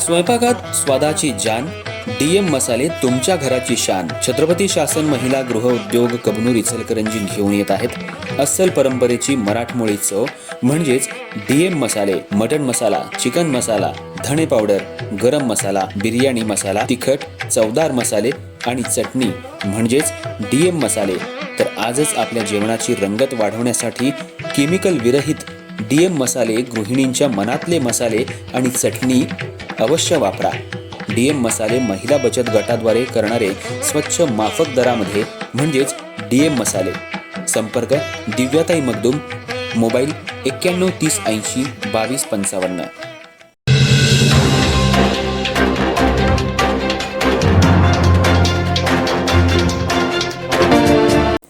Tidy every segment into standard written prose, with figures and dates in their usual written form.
स्वयंपाकात स्वादाची जान, डीएम मसाले तुमच्या घराची शान. छत्रपती शासन महिला गृह उद्योग कबनूर इचलकरंजी घेऊन येत आहेत अस्सल परंपरेची मराठमोळी चव म्हणजेच डीएम मसाले. मटन मसाला, चिकन मसाला, धणे पावडर, गरम मसाला, बिर्याणी मसाला, तिखट चवदार मसाले आणि चटणी म्हणजेच डीएम मसाले. तर आजच आपल्या जेवणाची रंगत वाढवण्यासाठी केमिकल विरहित डीएम मसाले, गृहिणींच्या मनातले मसाले आणि चटणी अवश्य वापरा. डीएम मसाले महिला बचत गटाद्वारे करणारे स्वच्छ माफक दरामध्ये म्हणजेच डीएम मसाले. संपर्क दिव्याताई मगदूम, मोबाईल 9130802255.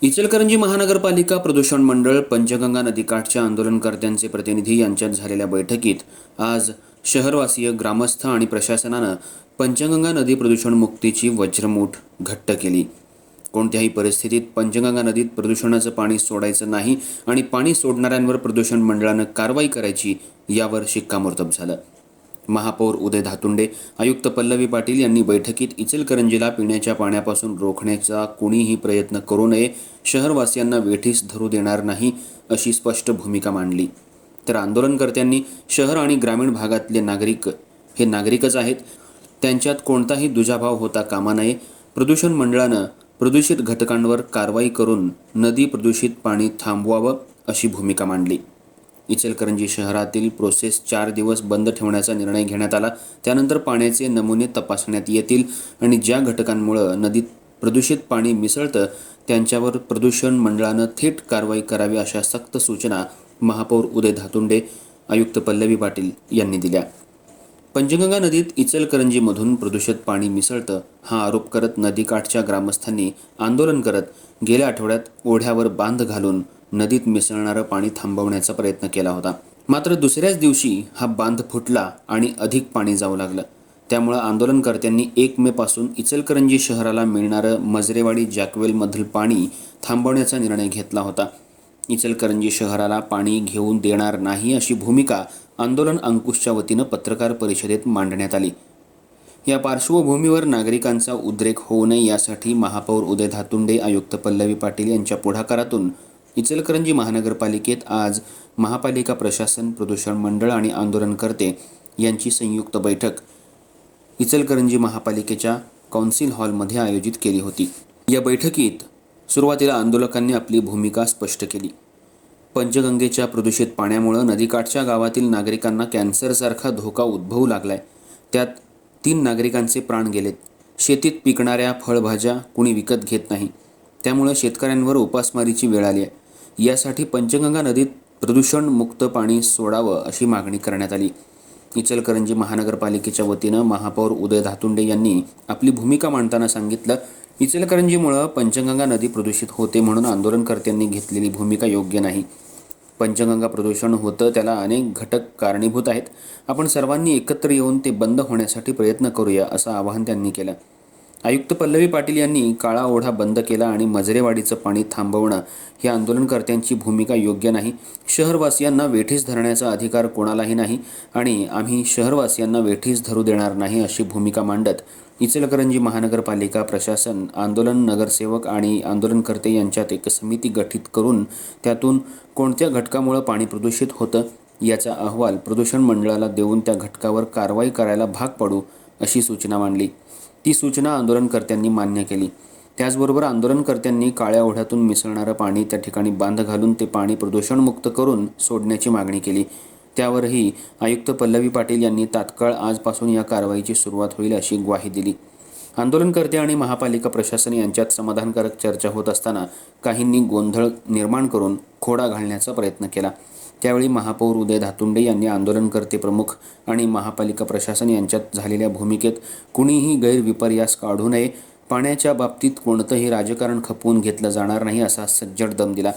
इचलकरंजी महानगरपालिका प्रदूषण मंडळ, पंचगंगा नदीकाठच्या आंदोलनकर्त्यांचे प्रतिनिधी यांच्यात झालेल्या बैठकीत आज शहरवासीय, ग्रामस्थ आणि प्रशासनानं पंचगंगा नदी प्रदूषण मुक्तीची वज्रमूठ घट्ट केली. कोणत्याही परिस्थितीत पंचगंगा नदीत प्रदूषणाचं पाणी सोडायचं नाही आणि पाणी सोडणाऱ्यांवर प्रदूषण मंडळानं कारवाई करायची, यावर शिक्कामोर्तब झालं. महापौर उदय धातुंडे, आयुक्त पल्लवी पाटील यांनी बैठकीत इचलकरंजीला पिण्याच्या पाण्यापासून रोखण्याचा कुणीही प्रयत्न करू नये, शहरवासियांना वेठीस धरू देणार नाही अशी स्पष्ट भूमिका मांडली. तर आंदोलनकर्त्यांनी शहर आणि ग्रामीण भागातले नागरिक हे नागरिकच आहेत, त्यांच्यात कोणताही दुजाभाव होता कामा नये. प्रदूषण मंडळानं प्रदूषित घटकांवर कारवाई करून नदी प्रदूषित पाणी थांबवावं अशी भूमिका मांडली. इचलकरंजी शहरातील प्रोसेस 4 दिवस बंद ठेवण्याचा निर्णय घेण्यात आला. त्यानंतर पाण्याचे नमुने तपासण्यात येतील आणि ज्या घटकांमुळे नदीत प्रदूषित पाणी मिसळतं त्यांच्यावर प्रदूषण मंडळानं थेट कारवाई करावी अशा सक्त सूचना महापौर उदय धातुंडे, आयुक्त पल्लवी पाटील यांनी दिल्या. पंचगंगा नदीत इचलकरंजीमधून प्रदूषित पाणी मिसळतं हा आरोप करत नदीकाठच्या ग्रामस्थांनी आंदोलन करत गेल्या आठवड्यात ओढ्यावर बांध घालून नदीत मिसळणारं पाणी थांबवण्याचा प्रयत्न केला होता. मात्र दुसऱ्याच दिवशी हा बांध फुटला आणि अधिक पाणी जाऊ लागलं. त्यामुळे आंदोलनकर्त्यांनी 1 मे पासून इचलकरंजी शहराला मिळणारं मजरेवाडी जॅकवेलमधील पाणी थांबवण्याचा निर्णय घेतला होता. इचलकरंजी शहराला पाणी घेऊन देणार नाही अशी भूमिका आंदोलन अंकुशच्या वतीनं पत्रकार परिषदेत मांडण्यात आली. या पार्श्वभूमीवर नागरिकांचा उद्रेक होऊ नये यासाठी महापौर उदय धातुंडे, आयुक्त पल्लवी पाटील यांच्या पुढाकारातून इचलकरंजी महानगरपालिकेत आज महापालिका प्रशासन, प्रदूषण मंडळ आणि आंदोलनकर्ते यांची संयुक्त बैठक इचलकरंजी महापालिकेच्या कौन्सिल हॉलमध्ये आयोजित केली होती. या बैठकीत सुरुवातीला आंदोलकांनी आपली भूमिका स्पष्ट केली. पंचगंगेच्या प्रदूषित पाण्यामुळे नदीकाठच्या गावातील नागरिकांना कॅन्सरसारखा धोका उद्भवू लागलाय. त्यात 3 नागरिकांचे प्राण गेलेत. शेतीत पिकणाऱ्या फळभाज्या कुणी विकत घेत नाही, त्यामुळे शेतकऱ्यांवर उपासमारीची वेळ आली आहे. यासाठी पंचगंगा नदीत प्रदूषण मुक्त पाणी सोडावं अशी मागणी करण्यात आली. इचलकरंजी महानगरपालिकेच्या वतीनं महापौर उदय धातुंडे यांनी आपली भूमिका मांडताना सांगितलं, इचलकरंजीमुळे पंचगंगा नदी प्रदूषित होते म्हणून आंदोलनकर्त्यांनी घेतलेली भूमिका योग्य नाही. पंचगंगा प्रदूषण होतं त्याला अनेक घटक कारणीभूत आहेत. आपण सर्वांनी एकत्र येऊन ते बंद होण्यासाठी प्रयत्न करूया असं आवाहन त्यांनी केलं. आयुक्त पल्लवी पाटील यांनी काळा ओढा बंद केला आणि मजरेवाडीचं पाणी थांबवणं ही आंदोलनकर्त्यांची भूमिका योग्य नाही. शहरवासियांना वेठीस धरण्याचा अधिकार कोणालाही नाही आणि आम्ही शहरवासियांना वेठीस धरू देणार नाही अशी भूमिका मांडत इचलकरंजी महानगरपालिका प्रशासन, आंदोलन नगरसेवक आणि आंदोलनकर्ते यांच्यात एक समिती गठीत करून त्यातून कोणत्या घटकामुळे पाणी प्रदूषित होतं याचा अहवाल प्रदूषण मंडळाला देऊन त्या घटकावर कारवाई करायला भाग पाडू अशी सूचना मांडली. ती सूचना आंदोलनकर्त्यांनी मान्य केली. त्याचबरोबर आंदोलनकर्त्यांनी काळ्या ओढ्यातून मिसळणारं पाणी त्या ठिकाणी बांध घालून ते पाणी प्रदूषणमुक्त करून सोडण्याची मागणी केली. त्यावरही आयुक्त पल्लवी पाटील यांनी तात्काळ आजपासून या कारवाईची सुरुवात होईल अशी ग्वाही दिली. आंदोलनकर्ते आणि महापालिका प्रशासन यांच्यात समाधानकारक चर्चा होत असताना काहींनी गोंधळ निर्माण करून खोडा घालण्याचा प्रयत्न केला. त्यावेळी महापौर उदय धातुंडे यांनी आंदोलनकर्ते प्रमुख आणि महापालिका प्रशासन यांच्यात झालेल्या भूमिकेत कुणीही गैरविपर्यास काढू नये, पाण्याच्या बाबतीत कोणतंही राजकारण खपवून घेतलं जाणार नाही असा सज्जड दम दिला.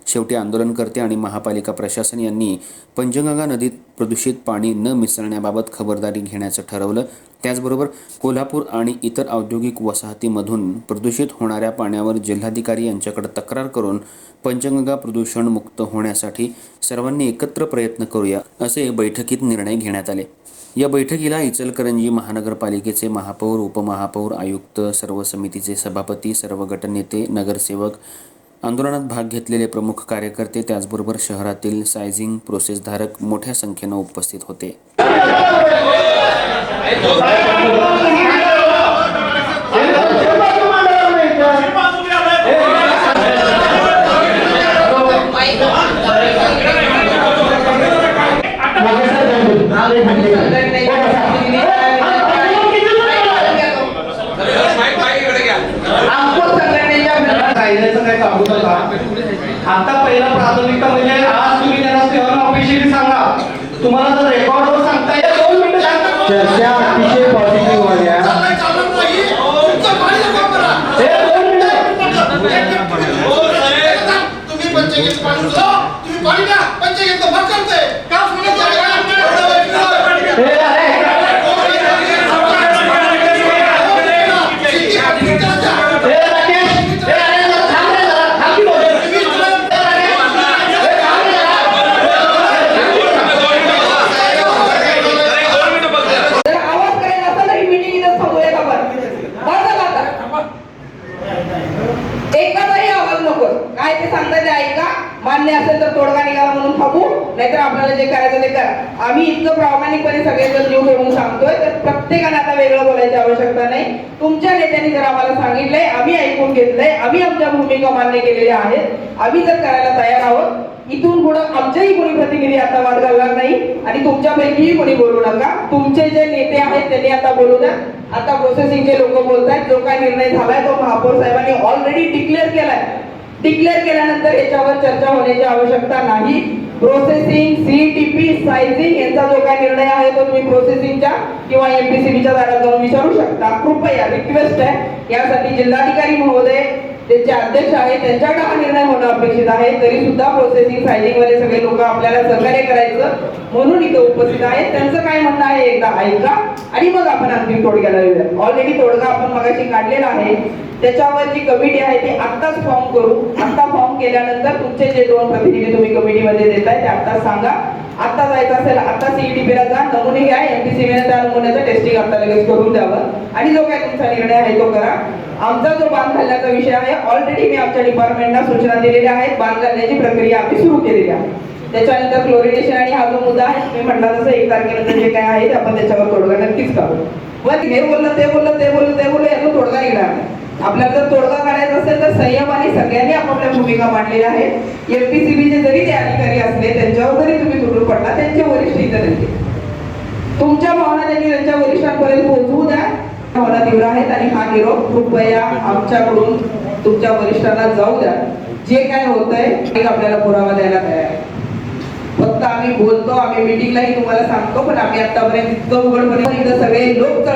शेवटी आंदोलनकर्ते आणि महापालिका प्रशासन यांनी पंचगंगा नदीत प्रदूषित पाणी न मिसळण्याबाबत खबरदारी घेण्याचं ठरवलं. त्याचबरोबर कोल्हापूर आणि इतर औद्योगिक वसाहतीमधून प्रदूषित होणाऱ्या पाण्यावर जिल्हाधिकारी यांच्याकडे तक्रार करून पंचगंगा प्रदूषण मुक्त होण्यासाठी सर्वांनी एकत्र प्रयत्न करूया असे बैठकीत निर्णय घेण्यात आले. या बैठकीला इचलकरंजी महानगरपालिकेचे महापौर, उपमहापौर, आयुक्त, सर्व समितीचे सभापती, सर्व गटनेते, नगरसेवक, आंदोलनात भाग घेतलेले प्रमुख कार्यकर्ते, त्याचबरोबर शहरातील सायझिंग प्रोसेसधारक मोठ्या संख्येनं उपस्थित होते. आता पहिला प्राथमिकता म्हणजे आज तुम्ही त्यांना सेवन ऑफिशियली सांगा. तुम्हाला जर रेकॉर्डवर सांगता येईल 2 मिनिटं सांगा. चर्चा अतिशय पॉझिटिव्ह झाल्या. तुम्ही पंचायत पाणी तुम्ही पाणी द्या. पंचायत भर करते का मान्य असेल तर तोडगा निघाला म्हणून थांबू, नाहीतर आपल्याला जे करायचं ते करा. आम्ही इतकं प्रामाणिकपणे सगळेजण जीव ठेवून सांगतोय तर प्रत्येकाने आता वेगळं बोलायची आवश्यकता नाही. तुमच्या नेत्यांनी जर आम्हाला सांगितलंय, आम्ही ऐकून घेतलंय, आम्ही आमच्या भूमिका मान्य केलेल्या आहेत, आम्ही जर करायला तयार आहोत. इथून पुढे आमचेही कोणी प्रतिनिधी आता वाद घालणार नाही आणि तुमच्यापैकीही कोणी बोलू नका. तुमचे जे नेते आहेत त्यांनी आता बोलू द्या. आता प्रोसेसिंगचे लोक बोलतायत. जो काय निर्णय झालाय तो महापौर साहेबांनी ऑलरेडी डिक्लेअर केलाय. डिक्लेअर केल्यानंतर याच्यावर चर्चा होण्याची आवश्यकता नाही. प्रोसेसिंग, सीईटीपी, सायझिंग यांचा जो काय निर्णय आहे तो तुम्ही प्रोसेसिंगच्या किंवा एमपीसीबीच्या दारात जाऊन विचारू शकता. कृपया रिक्वेस्ट आहे, यासाठी जिल्हाधिकारी महोदय त्यांचे अध्यक्ष आहेत त्यांच्याकडे हा निर्णय होणं अपेक्षित आहे. तरी सुद्धा प्रोसेसिंग, सायझिंग वाले सगळे लोक आपल्याला सहकार्य करायचं म्हणून इथे उपस्थित आहेत. त्यांचं काय म्हणणं आहे एकदा ऐका आणि मग आपण अंतिम तोडग्याला येऊया. ऑलरेडी तोडगा आपण मगाशी काढलेला आहे. त्याच्यावर जी कमिटी आहे ती आत्ताच फॉर्म करू. आता फॉर्म केल्यानंतर तुमचे जे 2 प्रतिनिधी तुम्ही कमिटीमध्ये देताय ते आता सांगा. आता जायचं असेल आता सीईटीपीला जा, नमुने घ्या, एमपीसीबीने त्या नमुन्याचं टेस्टिंग आता लगेच करून द्यावं आणि जो काय तुमचा निर्णय आहे तो करा. आमचा जो बांध घालण्याचा विषय आहे ऑलरेडी मी आमच्या डिपार्टमेंटला सूचना दिलेल्या आहेत. बांध घालण्याची प्रक्रिया आम्ही सुरू केलेली आहे. त्याच्यानंतर क्लोरिनेशन आणि हा जो मुद्दा आहे तुम्ही म्हटला तसं 1 तारखेनंतर जे काय आहे ते आपण त्याच्यावर तोडगा नक्कीच काढू. पण हे बोललं ते बोललं ते बोललं ते बोललं यातून तोडगा निघणार नाही. आपल्याला जर तोडगा काढायचा असेल तर संयमाने सगळ्यांनी आपापल्या भूमिका मांडलेल्या आहेत. एमपीसीबीचे जरी ते अधिकारी असले त्यांच्यावर जरी तुम्ही तुटून पडला त्यांचे वरिष्ठ इतर तुमच्या भावना त्यांनी त्यांच्या वरिष्ठांपर्यंत पोहोचवू द्या. भावना तीव्र आहेत आणि हा निरोप कृपया आमच्याकडून तुमच्या वरिष्ठांना जाऊ द्या. जे काय होतंय आपल्याला पुरावा द्यायला तयार आहे. फक्त आम्ही बोलतो, आम्ही मीटिंगलाही तुम्हाला सांगतो, पण आम्ही आतापर्यंत इतकं उघडपणे सगळे लोक